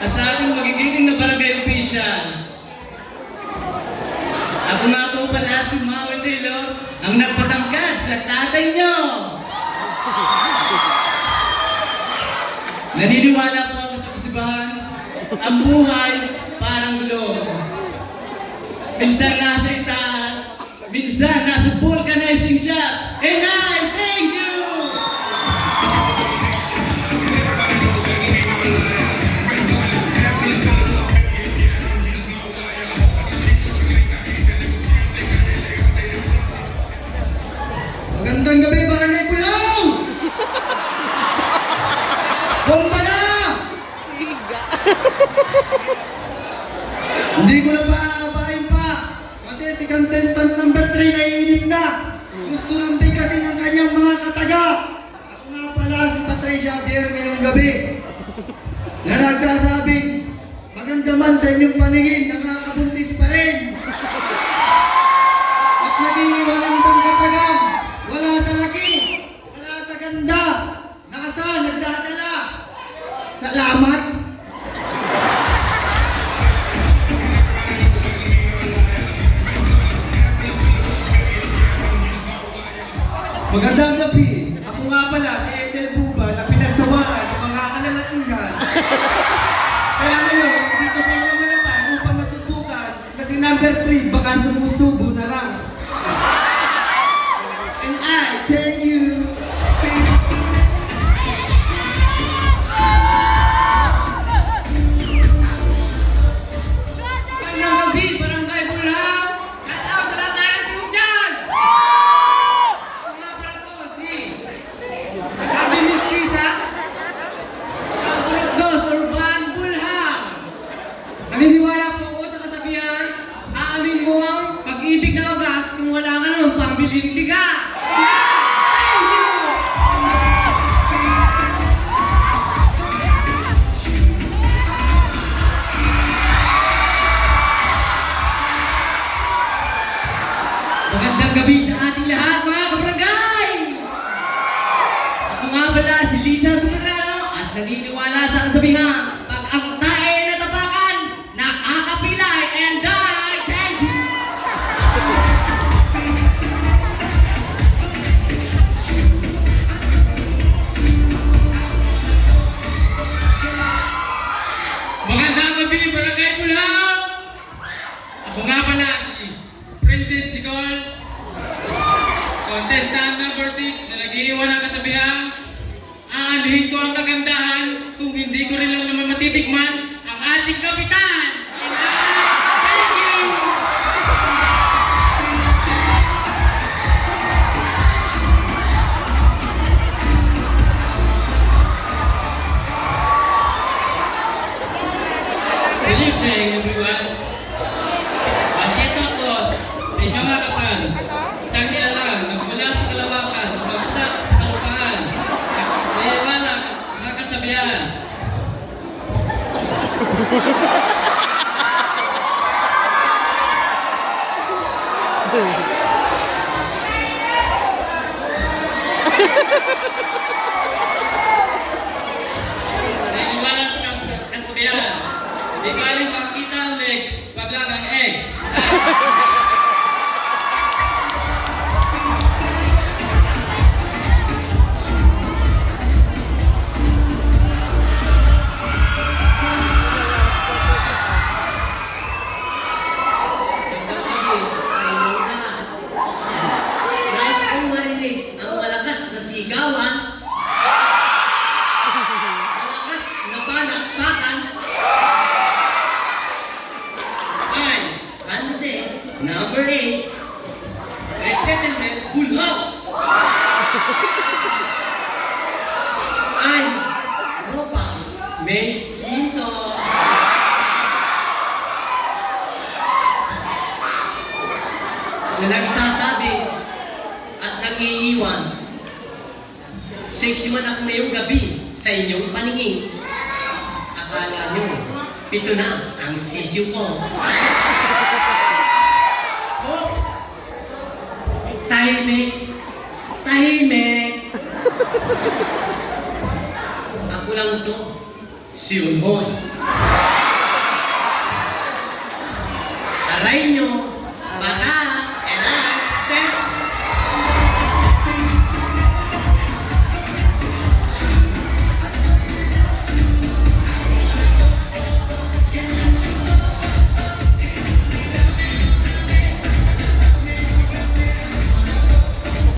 sa ating magigiting na barangay official. Ako nga po pala si Maui Taylor, ang nagpatangkad sa tatay nyo. Naniniwala po ako sa kasibahan, ang buhay parang gulong. Minsan nasa itaas, minsan nasa vulcanizing shop. And I thank you! Magandang gabi, Barangay Pulong! Bomba na! Siga. Hindi ko na paaabahin pa. Kasi si contestant number 3 naiinip na. Gusto lang din kasi ng kanyang mga kataga. Ako nga pala si Patricia Javier ngayong gabi. Na nagsasabing, maganda man sa inyong paningin, nakakabuntis pa rin. At naging iwanan isang katagam. Wala sa laki, wala sa ganda. Nasa nagdadala. Salamat. Magandang gabi. Ako nga pala si Ethel Buba na pinagsawaan ng mga kalalakihan. Kaya ngayon, dito sa inyo naman upang masubukan na si number 3 baka sumusubo na lang. And I thank you. Magandang gabi, Barangay Bulhaw! Shout out sa lahat ng ating dyan! Ako nga pala po si Rabi Mestiza, Kapulog Dos, Urban Bulhaw. Naniniwala po ako sa kasabihan, aamin mo ang pag-ibig na wagas kung wala ka naman pambiling bigas. Thank you! Magandang gabi sa ating lahat, mga kabarangay! Ako nga pala si Lisa Sumerano at naniniwala sa kasabihan, pag ang tae natapakan, nakakapilay, and I thank you! Magandang gabi, Barangay Bulhaw! Ako nga pala si Princess Nicole, contestant number 6 na nag-iiwan ng kasabihan. Aanuhin ko ang kagandahan kung hindi ko rin lang naman matitikman ang ating kapitan. And I thank you! Good evening, everyone. Andito ako sa inyong harapan. Isang nilalang nagmula sa kalawakan, bagsak sa kalupaan. Naiiwanan mga kasabihan. Naiiwanan sa kasabihan. Di baling makita ang legs, pag lang ang eggs. Magandang gabi sa inyong lahat. Nais kong marinig ang malakas na sigawan, malakas na palakpakan, ay candidate number 8, Resettlement Bulhaw. Ay Ropa May Quinto. Na nagsasabi at nangiiwan. Sexy man ako ngayong gabi sa inyong paningin. Akala nyo, 7 na ang sisiw ko. Oops! Tahimik! Tahimik! Ako lang to, si Unhoy. aray nyo